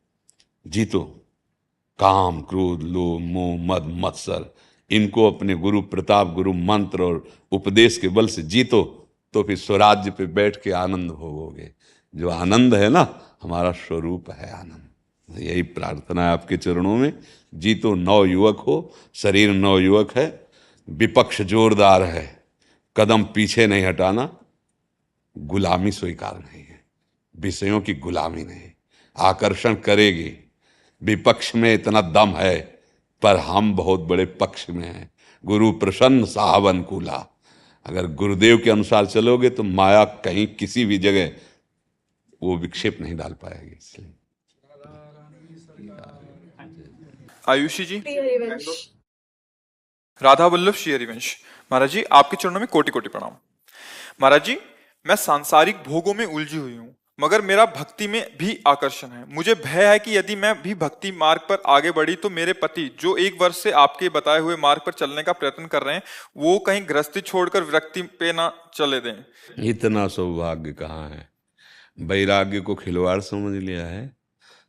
जीतो काम, क्रोध, लोभ, मोह, मद, मत्सर, इनको अपने गुरु प्रताप, गुरु मंत्र और उपदेश के बल से जीतो, तो फिर स्वराज्य पे बैठ के आनंद भोगोगे। जो आनंद है ना, हमारा स्वरूप है आनंद। यही प्रार्थना है आपके चरणों में। जीतो, नवयुवक हो, शरीर नवयुवक है, विपक्ष जोरदार है, कदम पीछे नहीं हटाना, गुलामी स्वीकार नहीं है, विषयों की गुलामी नहीं। आकर्षण करेगी, विपक्ष में इतना दम है, पर हम बहुत बड़े पक्ष में हैं। गुरु प्रसन्न साहब अनुकूला। अगर गुरुदेव के अनुसार चलोगे तो माया कहीं किसी भी जगह वो विक्षेप नहीं डाल पाएगी। इसलिए आयुषी जी, श्री हरिवंश। राधा वल्लभ श्री हरिवंश। महाराज जी, आपके चरणों में कोटि कोटि प्रणाम। महाराज जी, मैं सांसारिक भोगों में उलझी हुई हूँ, मगर मेरा भक्ति में भी आकर्षण है। मुझे भय है कि यदि मैं भी भक्ति मार्ग पर आगे बढ़ी तो मेरे पति, जो 1 वर्ष से आपके बताए हुए मार्ग पर चलने का प्रयत्न कर रहे हैं, वो कहीं गृहस्थी छोड़कर विरक्ति पे ना चले दें। इतना सौभाग्य कहाँ है? वैराग्य को खिलवाड़ समझ लिया है?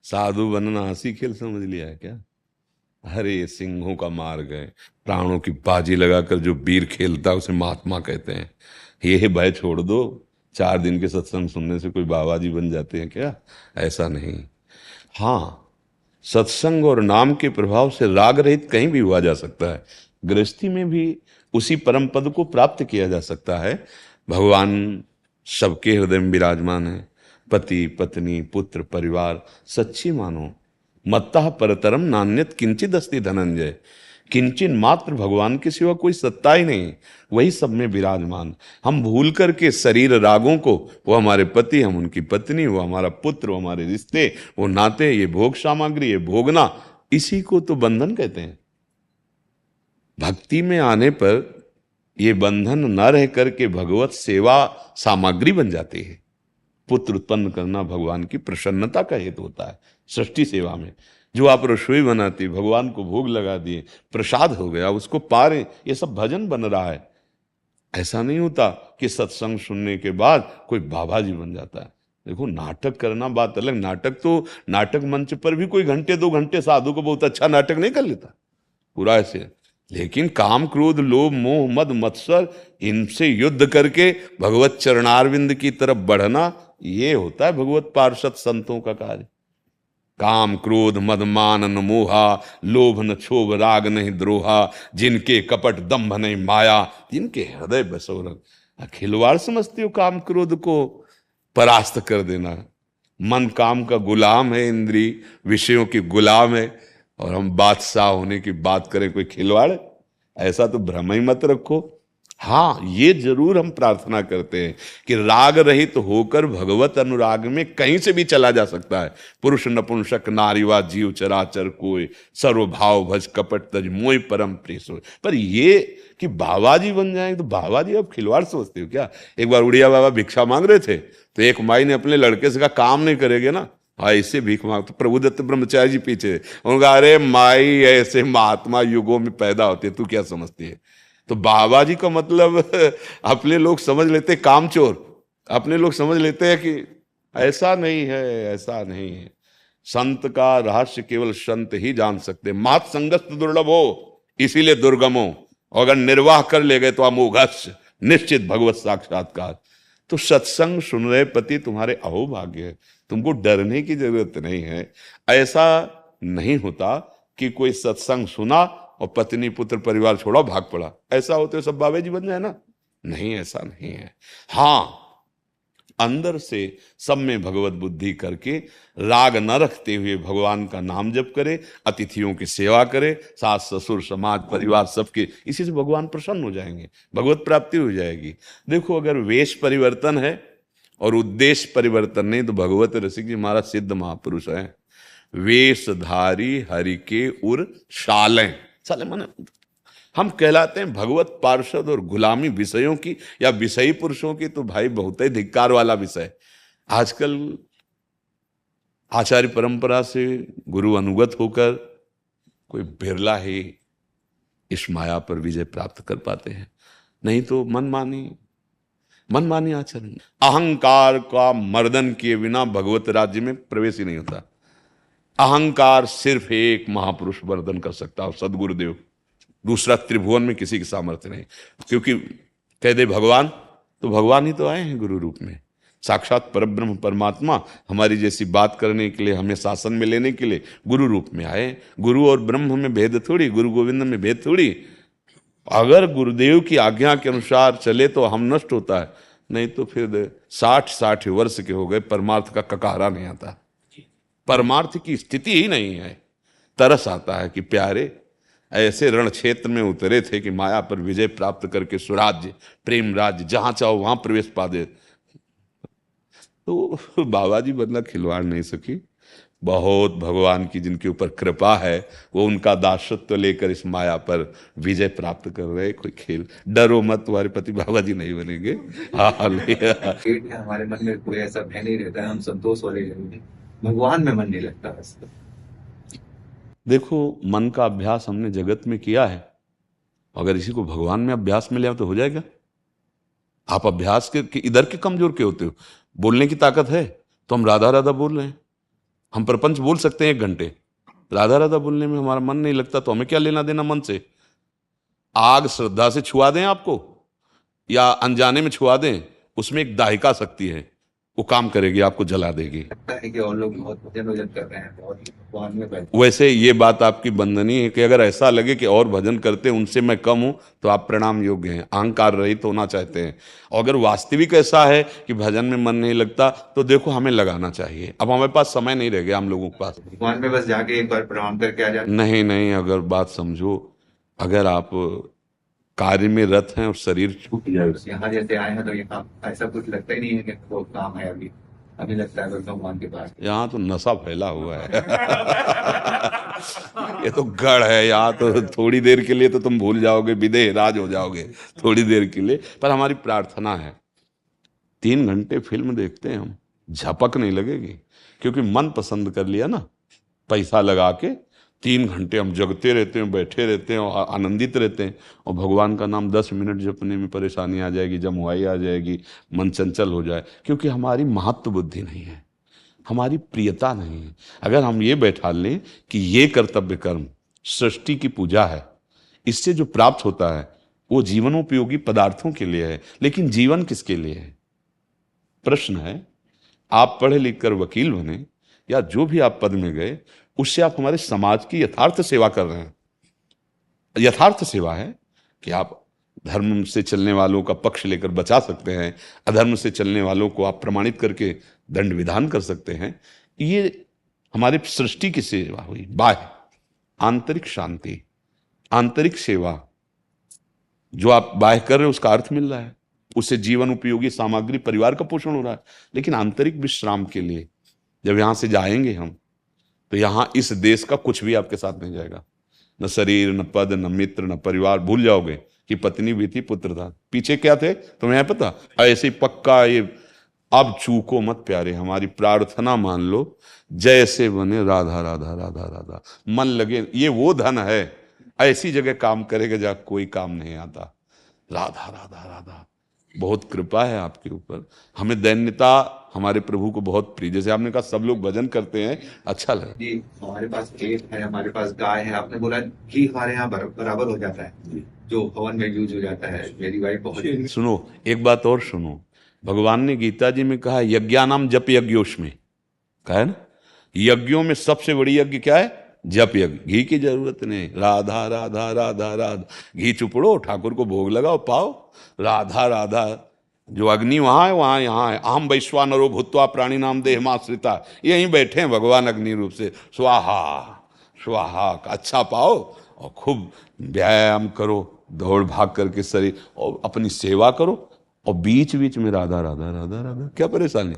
साधु बनना हंसी खेल समझ लिया है क्या? अरे, सिंहों का मार्ग है। प्राणों की बाजी लगाकर जो वीर खेलता है उसे महात्मा कहते हैं। ये भय छोड़ दो। 4 दिन के सत्संग सुनने से कोई बाबा जी बन जाते हैं क्या? ऐसा नहीं। हाँ, सत्संग और नाम के प्रभाव से राग रहित कहीं भी हुआ जा सकता है। गृहस्थी में भी उसी परम पद को प्राप्त किया जा सकता है। भगवान सबके हृदय में विराजमान है। पति, पत्नी, पुत्र, परिवार सच्ची मानो। मत्तः परतरम नान्यत किंचित अस्ति धनंजय। किंचन मात्र भगवान के सिवा कोई सत्ता ही नहीं, वही सब में विराजमान। हम भूल करके शरीर रागों को, वो हमारे पति, हम उनकी पत्नी, वो हमारा पुत्र, वो हमारे रिश्ते, वो नाते, ये भोग सामग्री, ये भोगना, इसी को तो बंधन कहते हैं। भक्ति में आने पर ये बंधन न रह करके भगवत सेवा सामग्री बन जाती है। पुत्र उत्पन्न करना भगवान की प्रसन्नता का हेतु होता है। सृष्टि सेवा में जो आप रसोई बनाती, भगवान को भोग लगा दिए, प्रसाद हो गया, उसको पा रहे, ये सब भजन बन रहा है। ऐसा नहीं होता कि सत्संग सुनने के बाद कोई बाबा जी बन जाता है। देखो, नाटक करना बात अलग, नाटक मंच पर भी कोई घंटे 2 घंटे साधु को बहुत अच्छा नाटक नहीं कर लेता पूरा ऐसे। लेकिन काम क्रोध लोभ मोह मद मत्सर, इनसे युद्ध करके भगवत चरणारविंद की तरफ बढ़ना, ये होता है भगवत पार्षद संतों का कार्य। काम क्रोध मद मान न मोहा, लोभ न क्षोभ राग नहीं द्रोहा, जिनके कपट दंभ नहीं माया, जिनके हृदय बसो रंग। खिलवाड़ समझते हो काम क्रोध को परास्त कर देना? मन काम का गुलाम है, इंद्री विषयों की गुलाम है, और हम बादशाह होने की बात करें कोई खिलवाड़? ऐसा तो भ्रम ही मत रखो। हाँ, ये जरूर हम प्रार्थना करते हैं कि राग रहित तो होकर भगवत अनुराग में कहीं से भी चला जा सकता है। पुरुष नपुंसक नारीवा जीव चराचर कोय, सर्वभाव भज कपट तज मोय परम प्रिय सोय। पर ये कि बाबा जी बन जाएंगे, तो बाबा जी अब खिलवाड़ समझते हो क्या? एक बार उड़िया बाबा भिक्षा मांग रहे थे, तो एक माई ने अपने लड़के से कहा, काम नहीं करेगे ना? हाँ, ऐसे भीख मांग। तो प्रभुदत्त ब्रह्मचारी जी पीछे, उन्होंने कहा, अरे माई ऐसे महात्मा युगों में पैदा होते, तू क्या समझती है? तो बाबा जी का मतलब अपने लोग समझ लेते कामचोर, अपने लोग समझ लेते हैं कि ऐसा नहीं है, ऐसा नहीं है। संत का रहस्य केवल संत ही जान सकते। मात संगस्त दुर्लभ हो, इसीलिए दुर्गम हो, और अगर निर्वाह कर ले गए तो अमोघस्य निश्चित भगवत साक्षात्कार। तो सत्संग सुन रहे पति तुम्हारे अहोभाग्य है, तुमको डरने की जरूरत नहीं है। ऐसा नहीं होता कि कोई सत्संग सुना और पत्नी पुत्र परिवार छोड़ा भाग पड़ा, ऐसा होते सब बाबा जी बन जाए ना? नहीं, ऐसा नहीं है। हाँ, अंदर से सब में भगवत बुद्धि करके राग न रखते हुए भगवान का नाम जप करे, अतिथियों की सेवा करे, सास ससुर समाज परिवार सबके, इसी से भगवान प्रसन्न हो जाएंगे, भगवत प्राप्ति हो जाएगी। देखो, अगर वेश परिवर्तन है और उद्देश्य परिवर्तन नहीं, तो भगवत रसिक जी महाराज सिद्ध महापुरुष है। वेशधारी हरि के उर शालें, साले माने हम कहलाते हैं भगवत पार्षद, और गुलामी विषयों की या विषयी पुरुषों की तो भाई बहुत ही धिक्कार वाला विषय। आजकल आचार्य परंपरा से गुरु अनुगत होकर कोई बिरला ही इस माया पर विजय प्राप्त कर पाते हैं, नहीं तो मनमानी आचरण, अहंकार का मर्दन किए बिना भगवत राज्य में प्रवेश ही नहीं होता। अहंकार सिर्फ एक महापुरुष वर्धन कर सकता है, सदगुरुदेव, दूसरा त्रिभुवन में किसी की सामर्थ्य नहीं। क्योंकि कह दे भगवान, तो भगवान ही तो आए हैं गुरु रूप में, साक्षात परब्रह्म परमात्मा हमारी जैसी बात करने के लिए, हमें शासन में लेने के लिए गुरु रूप में आए। गुरु और ब्रह्म में भेद थोड़ी, गुरु गोविंद में भेद थोड़ी। अगर गुरुदेव की आज्ञा के अनुसार चले तो हम नष्ट होता है, नहीं तो फिर 60 वर्ष के हो गए, परमार्थ का ककारा नहीं आता, परमार्थ की स्थिति ही नहीं है। तरस आता है कि प्यारे ऐसे रण क्षेत्र में उतरे थे कि माया पर विजय प्राप्त करके स्वराज्य प्रेम राज्य जहां चाहो वहां प्रवेश पा दे। तो बाबा जी बनना खिलवाड़ नहीं सकी। बहुत भगवान की जिनके ऊपर कृपा है, वो उनका दासत्व लेकर इस माया पर विजय प्राप्त कर रहे। कोई खेल, डरो मत, तुम्हारे पति बाबा जी नहीं बनेंगे। हमारे मन में कोई ऐसा भय नहीं रहता है, हम संतोष वाले रहेंगे, भगवान में मन नहीं लगता बस। देखो, मन का अभ्यास हमने जगत में किया है, अगर इसी को भगवान में अभ्यास में ले आओ तो हो जाएगा। आप अभ्यास के इधर के कमजोर के होते हो। बोलने की ताकत है तो हम राधा राधा बोल रहे हैं, हम प्रपंच बोल सकते हैं 1 घंटे, राधा राधा बोलने में हमारा मन नहीं लगता, तो हमें क्या लेना देना मन से? आग श्रद्धा से छुआ दें आपको या अनजाने में छुआ दें, उसमें एक दाहिका शक्ति है, वो काम करेगी, आपको जला देगी। लगता है कि और लोग बहुत भजन कर रहे हैं, बहुत भगवान में बैठे। वैसे ये बात आपकी बंदनीय है कि अगर ऐसा लगे कि और भजन करते हैं उनसे मैं कम हूं, तो आप प्रणाम योग्य हैं, अहंकार रहित तो होना चाहते हैं। और अगर वास्तविक ऐसा है कि भजन में मन नहीं लगता, तो देखो हमें लगाना चाहिए। अब हमारे पास समय नहीं रह गया हम लोगों के पास। भगवान में बस जाके एक बार प्रणाम करके आ जाते। नहीं, अगर बात समझो, अगर आप कार्य में रत हैं और शरीर छूट जाए, यहाँ जैसे आए हैं तो यहाँ ऐसा कुछ लगता ही नहीं है कि वो काम है। अभी लगता है भगवान के पास यहाँ तो नशा फैला हुआ है। ये तो गढ़ है, यहाँ तो थोड़ी देर के लिए तो तुम भूल जाओगे, विदेह राज हो जाओगे थोड़ी देर के लिए। पर हमारी प्रार्थना है 3 घंटे फिल्म देखते हैं हम, झपक नहीं लगेगी, क्योंकि मन पसंद कर लिया ना पैसा लगा के, 3 घंटे हम जगते रहते हैं, बैठे रहते हैं और आनंदित रहते हैं, और भगवान का नाम 10 मिनट जपने में परेशानी आ जाएगी, जमुआई आ जाएगी, मन चंचल हो जाए, क्योंकि हमारी महत्व बुद्धि नहीं है, हमारी प्रियता नहीं है। अगर हम ये बैठा लें कि ये कर्तव्य कर्म सृष्टि की पूजा है, इससे जो प्राप्त होता है वो जीवनोपयोगी पदार्थों के लिए है, लेकिन जीवन किसके लिए है? प्रश्न है, आप पढ़े लिख कर वकील बने या जो भी आप पद में गए, उससे आप हमारे समाज की यथार्थ सेवा कर रहे हैं। यथार्थ सेवा है कि आप धर्म से चलने वालों का पक्ष लेकर बचा सकते हैं, अधर्म से चलने वालों को आप प्रमाणित करके दंड विधान कर सकते हैं। ये हमारी सृष्टि की सेवा हुई। बाह्य आंतरिक शांति, आंतरिक सेवा जो आप बाह्य कर रहे हो उसका अर्थ मिल रहा है, उससे जीवन उपयोगी सामग्री, परिवार का पोषण हो रहा है। लेकिन आंतरिक विश्राम के लिए जब यहां से जाएंगे हम, तो यहां इस देश का कुछ भी आपके साथ नहीं जाएगा, न शरीर, न पद, न मित्र, न परिवार। भूल जाओगे कि पत्नी भी थी, पुत्र था, पीछे क्या थे तुम्हें यहाँ पता? ऐसे ही पक्का ये अब चूको मत प्यारे, हमारी प्रार्थना मान लो, जैसे बने राधा राधा राधा राधा, मन लगे। ये वो धन है, ऐसी जगह काम करेगा जहां कोई काम नहीं आता। राधा राधा राधा, बहुत कृपा है आपके ऊपर। हमें दैन्यता हमारे प्रभु को बहुत प्रिय। जैसे आपने कहा सब लोग भजन करते हैं, अच्छा लगा जी। हमारे पास खेत है, हमारे पास गाय है, आपने बोला घी हमारे यहाँ बराबर हो जाता है जो हवन में यूज हो जाता है। मेरी वाइफ बहुत सुनो, एक बात और सुनो, भगवान ने गीता जी में कहा यज्ञानाम जप यज्ञोष्मे, कहा है ना, यज्ञों में सबसे बड़ी यज्ञ क्या है? जप यज्ञ। घी की जरूरत नहीं, राधा राधा राधा राधा, घी चुपड़ो, ठाकुर को भोग लगाओ, पाओ, राधा राधा। जो अग्नि वहां है वहां यहाँ है। अहम वैश्वानरो भूत्वा प्राणी नाम देहमाश्रिता, यहीं बैठे हैं भगवान अग्नि रूप से। स्वाहा स्वाहा का अच्छा पाओ और खूब व्यायाम करो, दौड़ भाग करके शरीर और अपनी सेवा करो, और बीच बीच में राधा राधा राधा राधा। क्या परेशानी?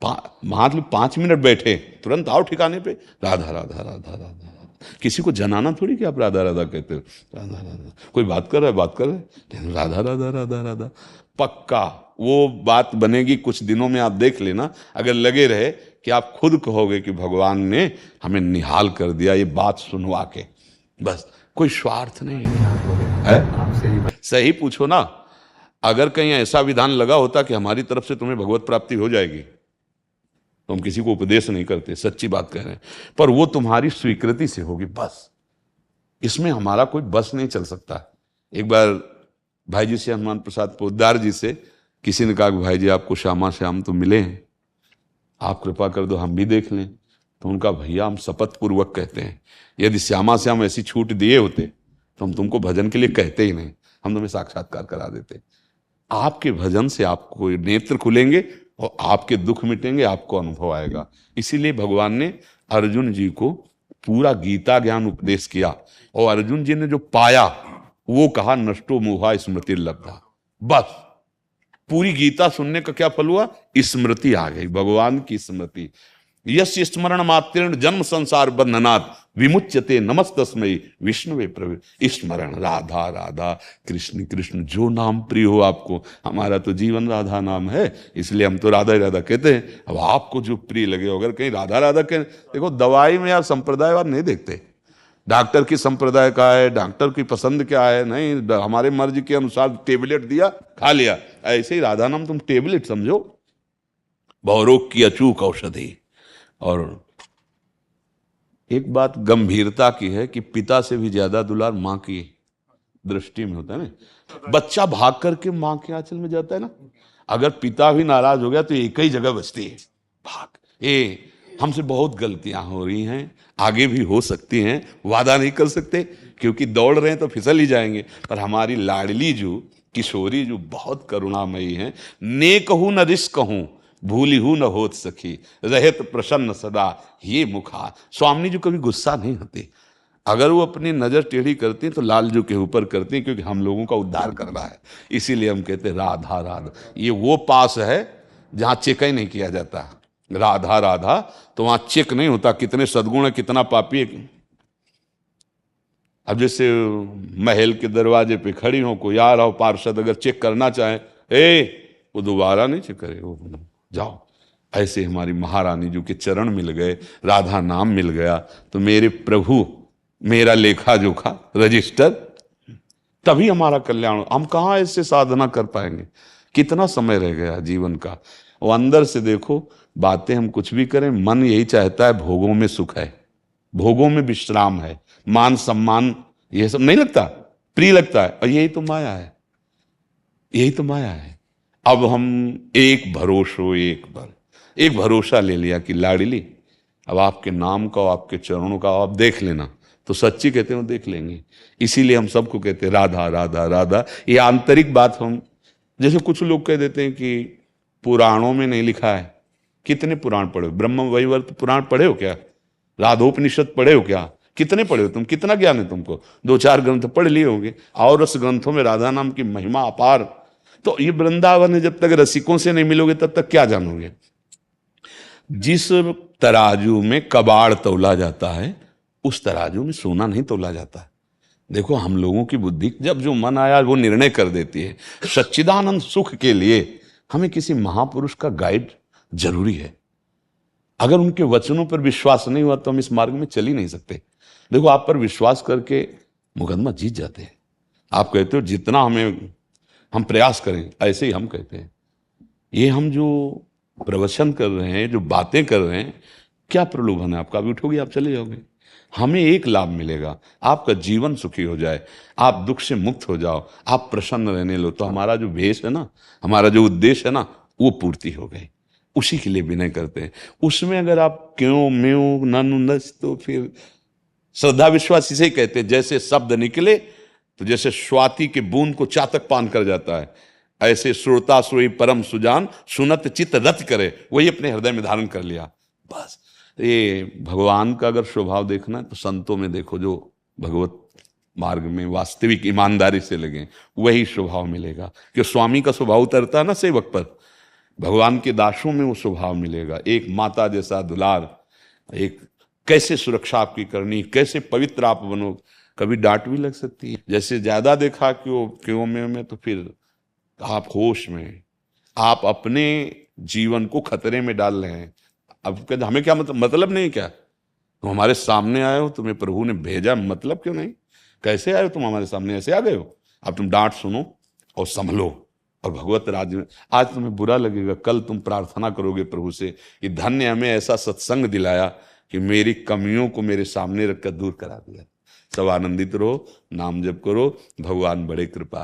मतलब 5 मिनट बैठे, तुरंत आओ ठिकाने पे, राधा राधा राधा राधा। किसी को जनाना थोड़ी कि आप राधा राधा कहते हो, राधा राधा। कोई बात कर रहा है, बात कर रहे हैं, राधा राधा राधा राधा। पक्का वो बात बनेगी कुछ दिनों में, आप देख लेना। अगर लगे रहे कि आप खुद कहोगे कि भगवान ने हमें निहाल कर दिया ये बात सुनवा के, बस कोई स्वार्थ नहीं है। सही पूछो ना, अगर कहीं ऐसा विधान लगा होता कि हमारी तरफ से तुम्हें भगवत प्राप्ति हो जाएगी, तो हम किसी को उपदेश नहीं करते, सच्ची बात कह रहे हैं, पर वो तुम्हारी स्वीकृति से होगी, बस। इसमें हमारा कोई बस नहीं चल सकता। एक बार भाई जी से, हनुमान प्रसाद पोद्दार जी से किसी ने कहा कि भाई जी आपको श्यामा श्याम तो मिले हैं, आप कृपा कर दो हम भी देख लें। तो उनका भैया हम शपथ पूर्वक कहते हैं, यदि श्यामा श्याम ऐसी छूट दिए होते तो हम तुमको भजन के लिए कहते ही नहीं, हम तुम्हें साक्षात्कार करा देते। आपके भजन से आपको नेत्र खुलेंगे और आपके दुख मिटेंगे, आपको अनुभव आएगा। इसीलिए भगवान ने अर्जुन जी को पूरा गीता ज्ञान उपदेश किया, और अर्जुन जी ने जो पाया वो कहा नष्टो मोहा स्मृति लब्धा। बस पूरी गीता सुनने का क्या फल हुआ? स्मृति आ गई, भगवान की स्मृति। यस्य स्मरण मात्रेण जन्म संसार बंधनात् विमुच्यते नमस्तस्मै विष्णुवे प्रभु। स्मरण राधा राधा, कृष्ण कृष्ण, जो नाम प्रिय हो आपको। हमारा तो जीवन राधा नाम है, इसलिए हम तो राधा ही राधा कहते हैं। अब आपको जो प्रिय लगे, अगर कहीं राधा राधा कहें, देखो दवाई में या संप्रदायवाद नहीं देखते, डॉक्टर की संप्रदाय का है, डॉक्टर की पसंद क्या है, नहीं, हमारे मर्जी के अनुसार टेबलेट दिया, खा लिया। ऐसे ही राधा नाम तुम टेबलेट समझो, बहुरोग की अचूक औषधि। और एक बात गंभीरता की है कि पिता से भी ज्यादा दुलार मां की दृष्टि में होता है ना। बच्चा भाग करके मां के आंचल में जाता है ना, अगर पिता भी नाराज हो गया तो एक ही जगह बचती है, भाग। हमसे बहुत गलतियां हो रही हैं, आगे भी हो सकती हैं, वादा नहीं कर सकते क्योंकि दौड़ रहे हैं तो फिसल ही जाएंगे। पर हमारी लाडली जो किशोरी जो बहुत करुणामयी है, ने कहूं न रिस कहूं भूली हूं न होत सखी, रहत प्रसन्न सदा ये मुखा। स्वामी जी कभी गुस्सा नहीं होते, अगर वो अपनी नजर टेढ़ी करती हैं तो लाल जो के ऊपर करती हैं, क्योंकि हम लोगों का उद्धार करना है। इसीलिए हम कहते हैं राधा राधा। ये वो पास है जहां चेक ही नहीं किया जाता, राधा राधा, तो वहां चेक नहीं होता कितने सद्गुण है, कितना पापी है। अब जैसे महल के दरवाजे पे खड़ी हो, कोई आ रहा हो पार्षद, अगर चेक करना चाहे, वो दोबारा नहीं चेक करे, वो जाओ। ऐसे हमारी महारानी जो के चरण मिल गए, राधा नाम मिल गया, तो मेरे प्रभु मेरा लेखा जोखा रजिस्टर, तभी हमारा कल्याण। हम कहाँ ऐसे साधना कर पाएंगे? कितना समय रह गया जीवन का। वो अंदर से देखो, बातें हम कुछ भी करें, मन यही चाहता है भोगों में सुख है, भोगों में विश्राम है, मान सम्मान ये सब नहीं लगता, प्रिय लगता है, और यही तो माया है, यही तो माया है। अब हम एक भरोसा ले लिया कि लाडली अब आपके नाम का, आपके चरणों का आप देख लेना, तो सच्ची कहते हैं देख लेंगे। इसीलिए हम सबको कहते हैं राधा राधा राधा। ये आंतरिक बात हम, जैसे कुछ लोग कह देते हैं कि पुराणों में नहीं लिखा है। कितने पुराण पढ़े हो? ब्रह्म वैवर्त पुराण पढ़े हो क्या? राधोपनिषद पढ़े हो क्या? कितने पढ़े हो तुम? कितना ज्ञान है तुमको? 2-4 ग्रंथ पढ़ लिए होंगे, और उस ग्रंथों में राधा नाम की महिमा अपार। तो ये वृंदावन है, जब तक रसिकों से नहीं मिलोगे तब तक क्या जानोगे? जिस तराजू में कबाड़ तौला जाता है, उस तराजू में सोना नहीं तौला जाता। देखो हम लोगों की बुद्धि जब जो मन आया वो निर्णय कर देती है। सच्चिदानंद सुख के लिए हमें किसी महापुरुष का गाइड जरूरी है। अगर उनके वचनों पर विश्वास नहीं हुआ तो हम इस मार्ग में चल ही नहीं सकते। देखो आप पर विश्वास करके मुकदमा जीत जाते हैं। आप कहते हो जितना हम प्रयास करें, ऐसे ही हम कहते हैं। ये हम जो प्रवचन कर रहे हैं, जो बातें कर रहे हैं, क्या प्रलोभन है आपका? अभी उठोगे आप चले जाओगे। हमें एक लाभ मिलेगा, आपका जीवन सुखी हो जाए, आप दुख से मुक्त हो जाओ, आप प्रसन्न रहने लो, तो हमारा जो भेष है ना, हमारा जो उद्देश्य है ना, वो पूर्ति हो गई। उसी के लिए विनय करते हैं। उसमें अगर आप क्यों म्यों ननु नस, तो फिर श्रद्धा विश्वास इसे ही कहते हैं। जैसे शब्द निकले तो जैसे स्वाति के बूंद को चातक पान कर जाता है, ऐसे श्रोता सोई परम सुजान, सुनत चित्त रत करे, वही अपने हृदय में धारण कर लिया। बस ये भगवान का अगर स्वभाव देखना है तो संतों में देखो, जो भगवत मार्ग में वास्तविक ईमानदारी से लगे, वही स्वभाव मिलेगा। कि स्वामी का स्वभाव उतरता है ना सेवक पर, भगवान के दासों में वो स्वभाव मिलेगा। एक माता जैसा दुलार, एक कैसे सुरक्षा आपकी करनी, कैसे पवित्र आप बनो। कभी डांट भी लग सकती है, जैसे ज्यादा देखा क्यों में तो फिर आप होश में, आप अपने जीवन को खतरे में डाल रहे हैं। अब कहते हमें क्या मतलब नहीं क्या? तुम हमारे सामने आए हो, तुम्हें प्रभु ने भेजा, मतलब क्यों नहीं? कैसे आए हो तुम हमारे सामने? ऐसे आ गए हो? अब तुम डांट सुनो और संभलो, और भगवत राज्य में आज तुम्हें बुरा लगेगा, कल तुम प्रार्थना करोगे प्रभु से कि धन्य हमें ऐसा सत्संग दिलाया कि मेरी कमियों को मेरे सामने रखकर दूर करा दिया। सब आनंदित रहो, नाम जप करो, भगवान बड़े कृपा